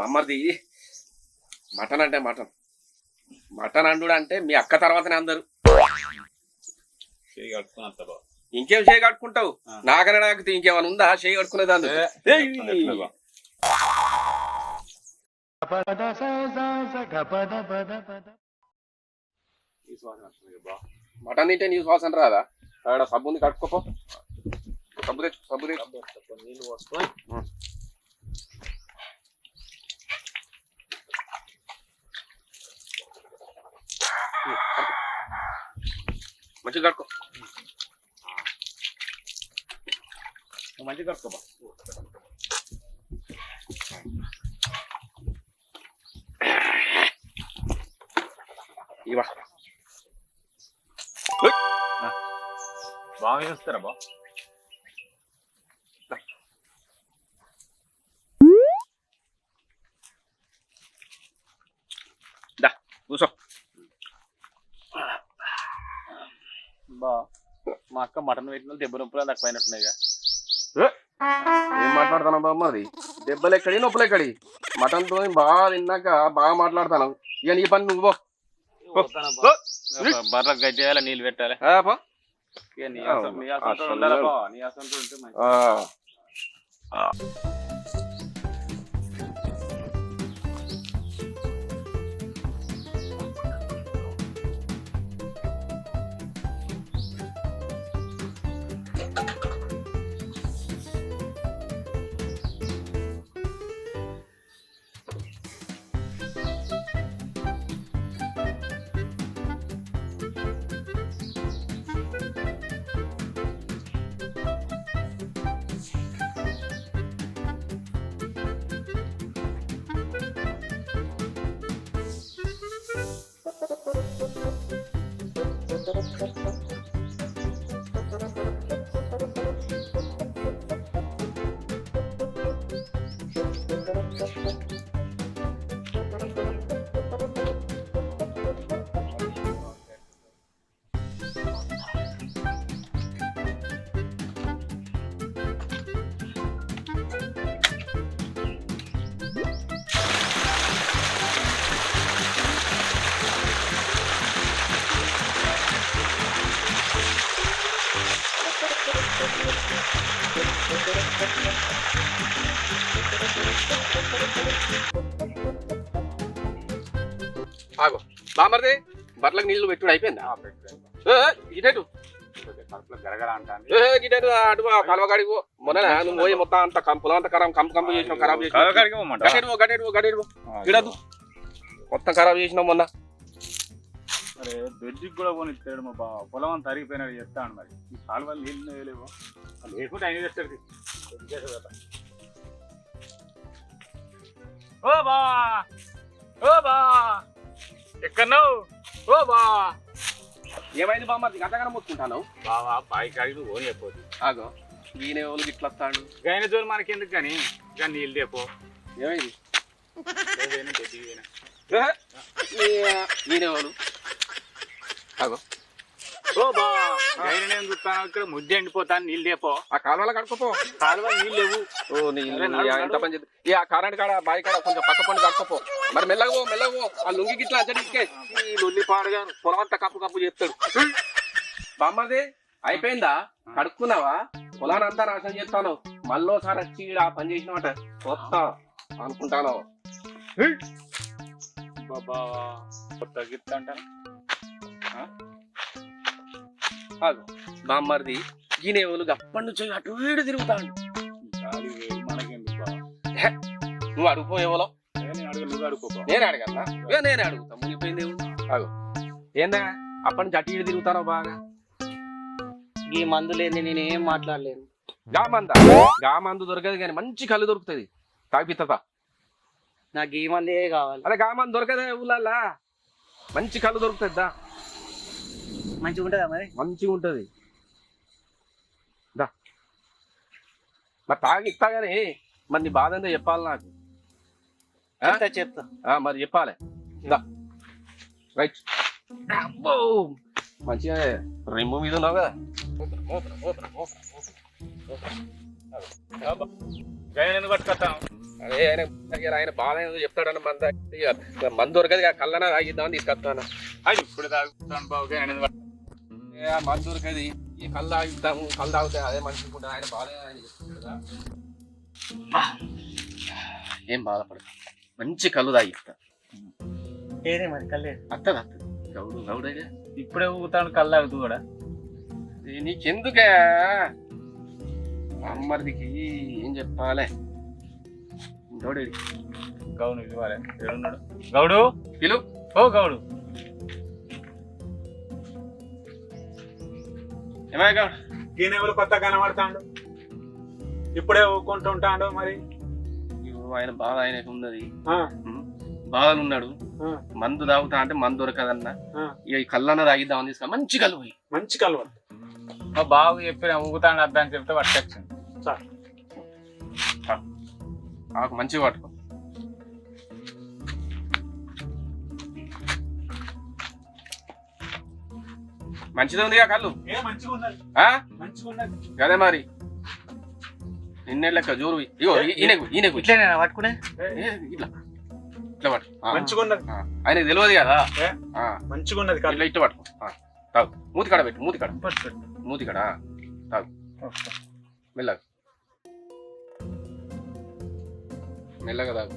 బామ్మర్ది మటన్ అంటే mutton mutton and అంటే మీ అక్క తర్వాతనే అందరు ఇంకేం చేయి కట్టుకుంటావు నాకనే నాకు ఇంకేమైనా ఉందా చేయి కట్టుకునేది అందుకు మటన్ తింటే నీ శ్వాసన రాదా అక్కడ సబ్బు ఉంది కట్టుకోపో సబ్బు తెచ్చు సబ్బు తెచ్చు నీళ్ళు పోసుకో మంచిగా కట్టుకో మంచిగా కట్టుకోబా ఇవా బాగా చేస్తారా బా కూర్చో బా మా అక్క మటన్ పెట్టిన దెబ్బ నొప్పులు తక్కువ అయినట్టున్నాయిగా ఏం మాట్లాడుతున్నావు బామ్మ అది దెబ్బలు ఎక్కడి నొప్పులు ఎక్కడి మటన్ తో బాగా తిన్నాక బాగా మాట్లాడతాను ఇక నీ పని నువ్వు బర్రకు గడ్డి నీళ్ళు పెట్టాలి ఆగో బామర్ది బట్టలకు నీళ్లు పెట్టుడు అయిపోయిందా ఇటేటు గరగర అంటాను గిటేటు అటు కలవగాడికి మొన్న నువ్వు పోయి మొత్తం అంత పొలం అంతా కంపు చేసినావు ఖరాబ్ చేసినావు గడేడు గిడదు మొత్తం ఖరాబ్ చేసినావు మొన్న మరి దొడ్డికి కూడా పోనీ ఇస్తాడు మా బావ పొలం అంతా అరిగిపోయినాడు చెప్తాను మరి ఈ కాలువ నీళ్ళు వేయలేవు లేకుంటే ఆయన చేస్తాడు ఓ బా ఓ బా ఎక్కడన్నావు ఓ బా ఏమైంది బామ్మర్ది గంటగానే మొత్తుకుంటాను బావా బాయి కాడికి పోనీ అయిపోతుంది ఆగో ఈయన ఎవరికి ఇట్లా వస్తాడు గైన జోలు మనకి ఎందుకు కానీ ఇక నీళ్ళు లేపో ఏమైంది దొడ్డికి ఈయన ఎవరు ఆగో ఓ బా గైన నేను చూస్తాను ఇక్కడ ముద్ద ఎండిపోతాను నీళ్ళు లేపో ఆ కాలువలో కడుకోపో కాలువ నీళ్ళు లేవు ఓ ఎంత పని చేద్దాం ఆ కరెంట్ కాడ బాయి కాడ కొంచెం పక్క పండు కడుకోపో మరి మెల్లగో ఆ లుంగికి ఇట్లా అచ్చడికే ఈ లొల్లి పాడుగా పొలం అంతా కప్పు చేస్తాడు బామ్మది అయిపోయిందా కడుక్కున్నావా పొలాన్ని అంతా నాశనం చేస్తాను మళ్ళోసారి వచ్చి ఆ పని చేసినమాట కొత్త అనుకుంటాను బాబా తగ్గిస్తా అంటాను బామ్మర్ది ఈయన అప్పటి నుంచి అటు వీడు తిరుగుతాడు మనకెందుకు నువ్వు అడుగుపోయేవలో నువ్వు అడుగుకో నేనే అడుగుతా మునిగిపోయింది అగో ఏందా అప్పటి నుంచి అటు వీడు తిరుగుతానో బాగా ఈ మందు లేని నేనేం మాట్లాడలేను గా మందు దొరకదు కానీ మంచి కళ్ళు దొరుకుతుంది తాగిపిత్తా నాకు ఈ మందే కావాలి. అదే గా మందు దొరకదే ఊళ్ళల్లా మంచి కళ్ళు దొరుకుతుందా మంచిగా ఉంటుందా మరి? మంచిగా ఉంటుంది మరి తాగి ఇస్తా గానీ మరి నీ బాధ ఏందో చెప్పాలి నాకు చెప్తా మరి చెప్పాలి రైట్ మంచిగా రిమ్ము మీద ఉన్నావు కదా గైన ఎందుకు పట్టుకొస్తాం అదే ఆయన బాధ ఏదో చెప్తాడన్న మందు దొరకదు కళ్ళన తాగిద్దామని తీసుకొస్తాను. అది ఇప్పుడు తాగుతాను బాబు మందు దొరకది ఈ కళ్ళు తాగిద్దాము, కళ్ళు తాగుతాయి అదే మనిషి అనుకుంటా. ఆయన బాధ ఆయన చెప్తాడు కదా. ఏం బాధపడదు, మంచి కళ్ళు తాగిస్తా. ఏదే మరి కళ్ళే అత్తది గౌడు గౌడే ఇప్పుడే ఊగుతాను కళ్ళు తాగుతూ కూడా. నీకెందుకే అమ్మడికి ఏం చెప్పాలే. గౌడు గౌడు ఇవ్వాలి ఏడున్నాడు గౌడు పిలు. ఓ గౌడు ఏమయ్య గౌడు? ఈయనెవరు కొత్త కనబడతాడు, ఇప్పుడే ఊకుంటుంటాడు. మరి ఆయన బాధ ఆయనకు ఉన్నది, బాధలు ఉన్నాడు. మందు తాగుతా అంటే మందు దొరకదన్నా, ఇక ఈ కళ్ళన్న తాగిద్దామని తీసుకున్నా. మంచి కళ్ళు పోయి మంచి కలవ మా బాబు చెప్పిన ఊగుతాడు అర్థం అని చెప్తే పట్టుకొచ్చింది. ఆకు మంచిగా పట్టుకో. మంచిది ఉందిగా కళ్ళు. అదే మరి నిన్నే లెక్క జోరు. ఇగో ఈయనకు ఈయనకు ఇట్లా పట్టుకునే ఇట్లా ఇట్లా పట్టు. ఆయనకు తెలియదు కదా. మంచిగా ఉన్నది ఇట్లా ఇట్లా పట్టుకో. తాగు. మూతి కాడ పెట్టు, మూతి కాడ మూతి కాడ తాగు. మెల్లగా మెల్లగా తాగు.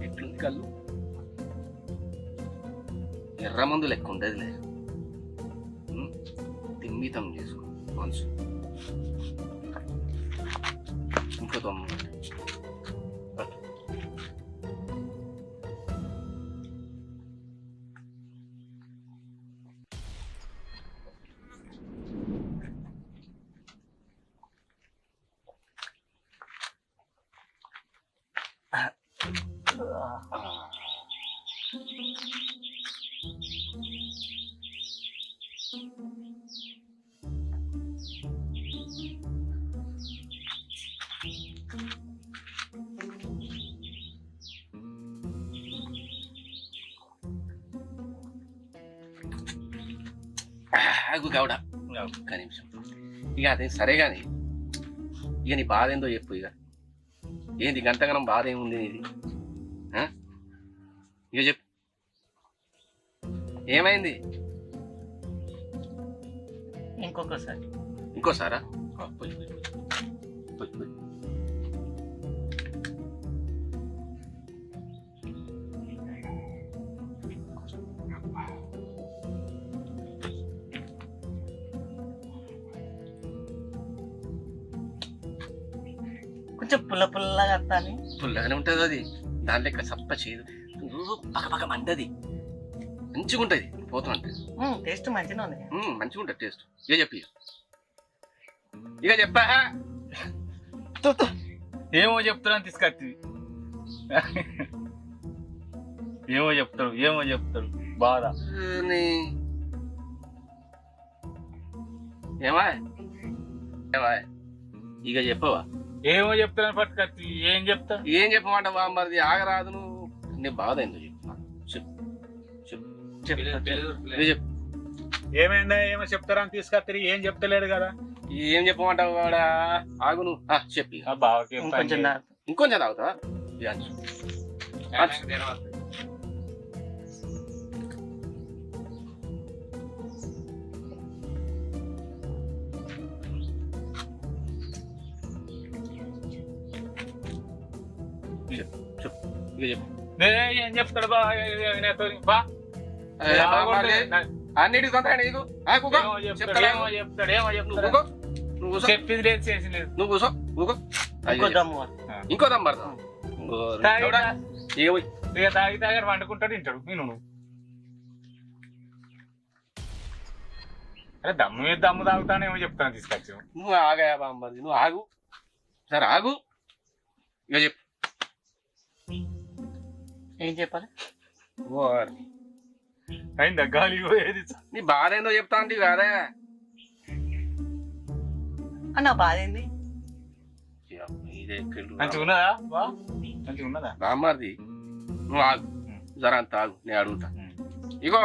ఎట్లుంది కళ్ళు? ఎర్ర మందు లెక్క ఉండదులే. తిమ్మితం చేసుకో మనసు. ఇంకో తమ్ము ఆగు గౌడ, ఒక్క నిమిషం. ఇక అదే సరే కానీ ఇక నీ బాధ ఏందో చెప్పు. ఇక ఏంది గంటగనం బాధ ఏముంది నీది? ఇక చెప్పు, ఏమైంది? ఇంకోసారా? పోయి పోయి పోయి పోయి. కొంచెం పుల్ల పుల్లగా వస్తాను. పుల్లగానే ఉంటుంది అది, దాని లెక్క సప్ప చేయదు, పక్క పక్క మంటది, మంచిగా ఉంటుంది. పోతుంటే టేస్ట్ మంచిగా ఉంది, మంచిగా ఉంటుంది టేస్ట్. ఇక చెప్పి ఇక చెప్పా. ఏమో చెప్తారని తీసుకొచ్చి ఏమో చెప్తాడు బాధ. ఏమా ఏమా ఇక చెప్పవా? ఏమో చెప్తారని పట్టుకొచ్చి ఏం చెప్తా? ఏం చెప్పమంటావా? మరి ఆగరాదు నువ్వు. నీ బాధ ఏందో చెప్పు. ఏమైందా? ఏమో చెప్తారని తీసుకొచ్చి ఏం చెప్తలేడు కదా. ఏం చెప్పమంటావు వాడా? ఆగు నువ్వు చెప్పి. బావకి ఇంకొంచెం తాగుతావా? ఏం చెప్తాడు బా? అన్నిటికి తొందర నీకు చెప్పింది లేదు చేసి లేదు. నువ్వు కూసో ఊకో. ఇంకో దమ్ పడతావు. తాగి తాగాడు వండుకుంటాడు తింటాడు. నువ్వు అరే దమ్ము మీద దమ్ము తాగుతానేమో చెప్తాను తీసుకొచ్చి. నువ్వు ఆగాయా బామ్మది? నువ్వు ఆగు, సరే ఆగు. ఇక చెప్పు, ఏం చెప్పాలి? అయిందా గాలి పోయేది? నీ బాధ ఏందో చెప్తా అంటే కాదే అన్న. బాధ ఏంది? మంచిగా ఉన్నదా? మంచిగా ఉన్నదా బామ్మది? నువ్వు ఆగు జర అంత ఆగు నేను అడుగుతా ఇగో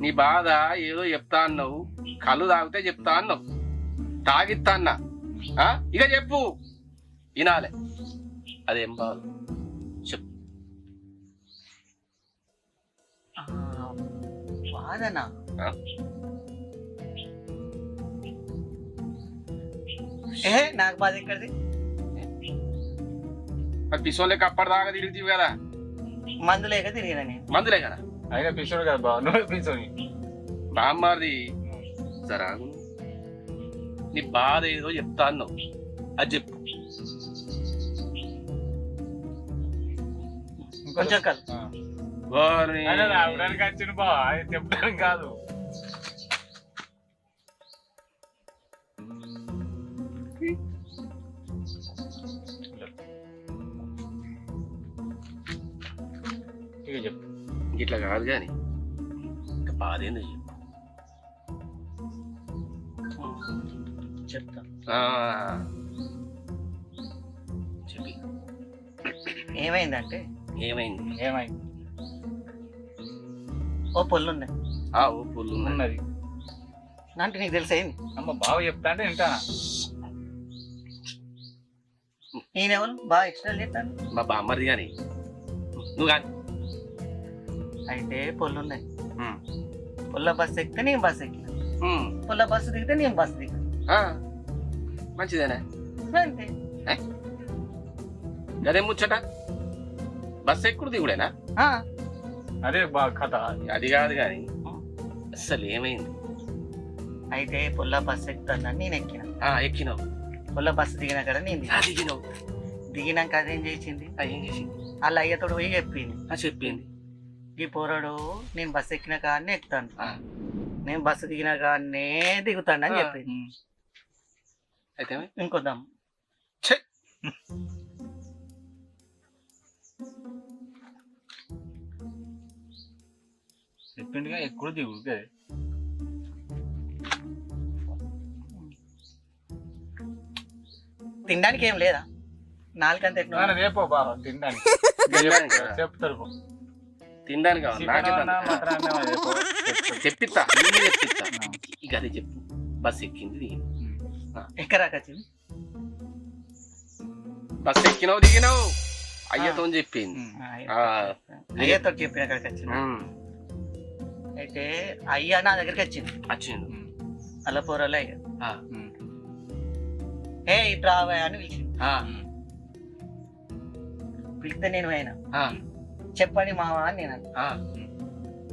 నీ బాధ ఏదో చెప్తా అన్నావు కళ్ళు తాగితే చెప్తా అన్నావు తాగిస్తా అన్నా ఇక చెప్పు వినాలే అదేం బాధ చెప్పు బాధనా నాకు బాధ ఎక్కడిది మరి పిసోళ్ళకి అప్పటిదాకా తిరిగితీవి కదా మందు లేక తిరిగినా నేను మందులే కదా అయినా పిచ్చోడు కదా బావ నువ్వే పిచ్చోని బామ్మారిది జరా నీ బాధ ఏదో చెప్తా అన్నావు అది చెప్పు కొంచెం కలు రావడానికి వచ్చిన బావ చెప్పడానికి కాదు ఇక చెప్పు ఇట్లా కాదు కానీ ఇంకా బాధ ఏందో చెప్పు చెప్తా చెప్పి ఏమైందంటే ఏమైంది ఏమైంది ఓ పొల్లు ఉన్నాయి ఓ పుల్లు ఉన్నది అంటే నీకు తెలిసేంది అమ్మ బావ చెప్తా అంటే వింటానా నేనెవరు బాగా ఎక్స్ట్రా చేస్తాను మా బామ్మది కానీ నువ్వు కానీ అయితే పొల్లు ఉన్నాయి పొల్ల బస్సు ఎక్కితే నేను బస్సు ఎక్కిన పొల్ల బస్సు దిగితే నేను బస్సు దిగిన మంచిదేనా అంతే అదే ముచ్చట బస్సు ఎక్కుడు దిగుడేనా అదే బా కథ అది కాదు కానీ అసలు ఏమైంది అయితే పొల్ల బస్సు ఎక్కుతాను నేను ఎక్కిన ఎక్కినావు పొల్ల బస్సు దిగినా కదా నేను దిగినావు దిగినాక అదేం చేసింది ఏం చేసింది వాళ్ళ అయ్యతోడు పోయి చెప్పింది చెప్పింది ఈ పోరాడు నేను బస్సు ఎక్కిన కాడనే ఎక్కుతాను నేను బస్సు దిగిన కాడనే దిగుతాను అని చెప్పింది అయితే ఇంకొద్దాం చెప్పిండుగా ఎక్కువ దిగుడు కదే తినడానికి ఏం లేదా నాలుగంత రేపో బావ తినడానికి చెప్తారు తినడానికి చెప్పిస్తా చెప్పిస్తా ఇక అదే చెప్పు బస్ ఎక్కింది ఎక్కరాకొచ్చింది బస్ ఎక్కినావు దిగినావు అయ్యతో చెప్పింది అయ్యతో చెప్పిన అక్కడికి వచ్చింది అయితే అయ్య నా దగ్గరికి వచ్చింది అలా పోరాలు అయ్య ఇటు రావా అని పిలిచింది పిలిస్తే నేను అయినా చెప్పండి మావా అని నేను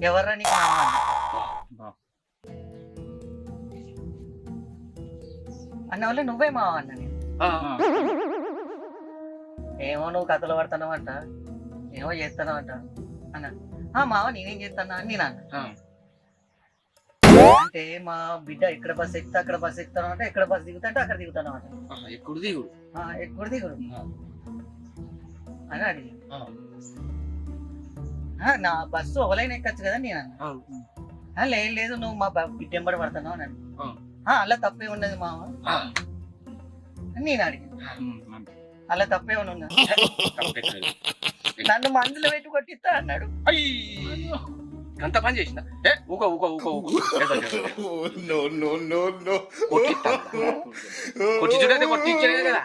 ఎవర్రా నీకు మావా అన్న వాళ్ళు నువ్వే మావా అన్న నేను ఏమో నువ్వు కథలు పడుతున్నావంట ఏమో చేస్తున్నావంట అన్న మావా నేనేం చేస్తానా అని నేను అన్న అంటే మా బిడ్డ ఇక్కడ బస్ ఎక్కుతా అక్కడ బస్ ఎక్కుతాను అంటే ఎక్కడ బస్ దిగుతా అంటే అక్కడ దిగుతాను అంట ఎప్పుడు దిగుడు ఎప్పుడు దిగుడు అని అడిగి నా బస్సు ఒకలైన ఎక్కచ్చు కదా నేను అన్నా లేదు నువ్వు మా బిడ్డ ఎంబడి పడుతున్నావు అని అలా తప్పే ఉన్నది మామ అని నేను అడిగి అలా తప్పే ఉన్నది నన్ను మందులు పెట్టి కొట్టిస్తా అన్నాడు అంత పని చేసిన కొట్టించుడైతే కొట్టించలేదు కదా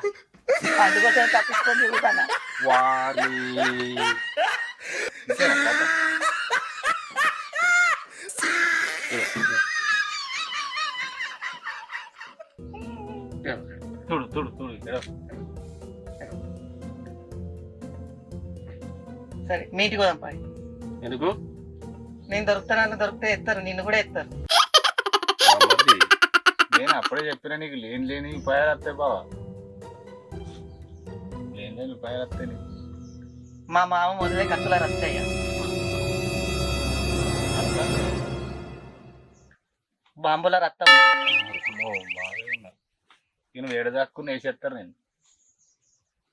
అందుకోసం తప్పించుకొని తిరుగుతానా సరే మీటికి పోదాం పై ఎందుకు నేను దొరుకుతానని దొరికితే ఎత్తారు నిన్ను కూడా ఎత్తారు నేను అప్పుడే చెప్పినా నీకు లేని పైరు వస్తాయి బావా లేని పైరు వస్తాయి మా మామ మొదలై కక్కల రత్తయ్య బాంబుల రక్తం నేను వేడదాక్కుని వేసేస్తారు నేను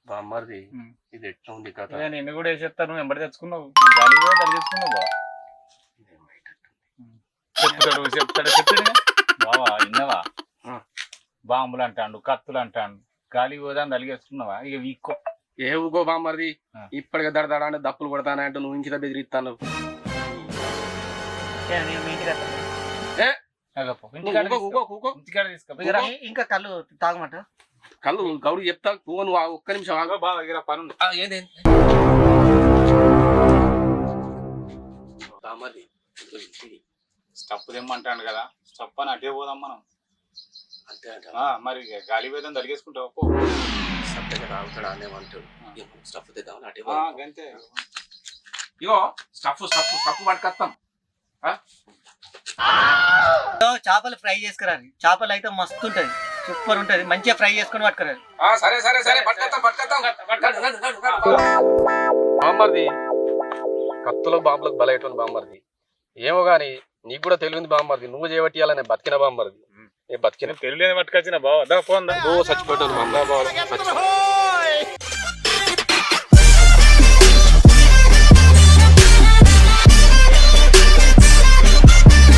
బామ్మది ఇది ఎట్లా ఉంది కదా నిన్ను కూడా వేసేస్తారు నువ్వు ఎంబడి తెచ్చుకున్నావు గాలి కూడా తల్లి తెచ్చుకున్నావు బా చెప్తాడు బావా విన్నావా బాంబులు అంటాడు కత్తులు అంటాడు గాలి పోదా తలిగేసుకున్నావా ఇక వీక్కో ఏ ఊకో బామ్మది ఆ. ఇప్పటికే దడదడ అంటే దప్పులు కొడతానంటూ నువ్వు ఇంకిత బెదిరిస్తాను నేను మీ ఇంటికి వస్తాను. ఇంటికాడ తీసుకపో ఇంకా కళ్ళు తాగమాట కళ్ళు గౌడు చెప్తా నువ్వు ఒక్క నిమిషం ఆగు. బాగా దగ్గర పని ఉంది. ఏంది బామ్మది స్టప్ తెమ్మంటాడు కదా స్టప్ అని అటే పోదాం మనం అంతే అంట మరి గాలి వేదం తడిగేసుకుంటావు పో. సత్తగా తాగుతాడు అనేమంటాడు స్టఫ్ తెద్దామని అటే అంతే ఇగో స్టఫ్ స్టఫ్ స్టఫ్ పట్టుకొస్తాం చేపలు ఫ్రై చేసుకురాలి. చేపలు అయితే మస్తు ఉంటది, సూపర్ ఉంటది. మంచిగా ఫ్రై చేసుకొని పట్టుకురాలి. సరే సరే సరే బామ్మర్ది కత్తులకు బాంబులకు బలైతుంది బామ్మర్ది. ఏమో గాని నీకు కూడా తెలివింది బామ్మర్ది. నువ్వు చేయబట్టియాలని బతికిన బామ్మర్ది. నేను బతికిన తెలియని పట్టుకొచ్చిన బావ పోందా ఓ చచ్చిపోతాను బామ్మ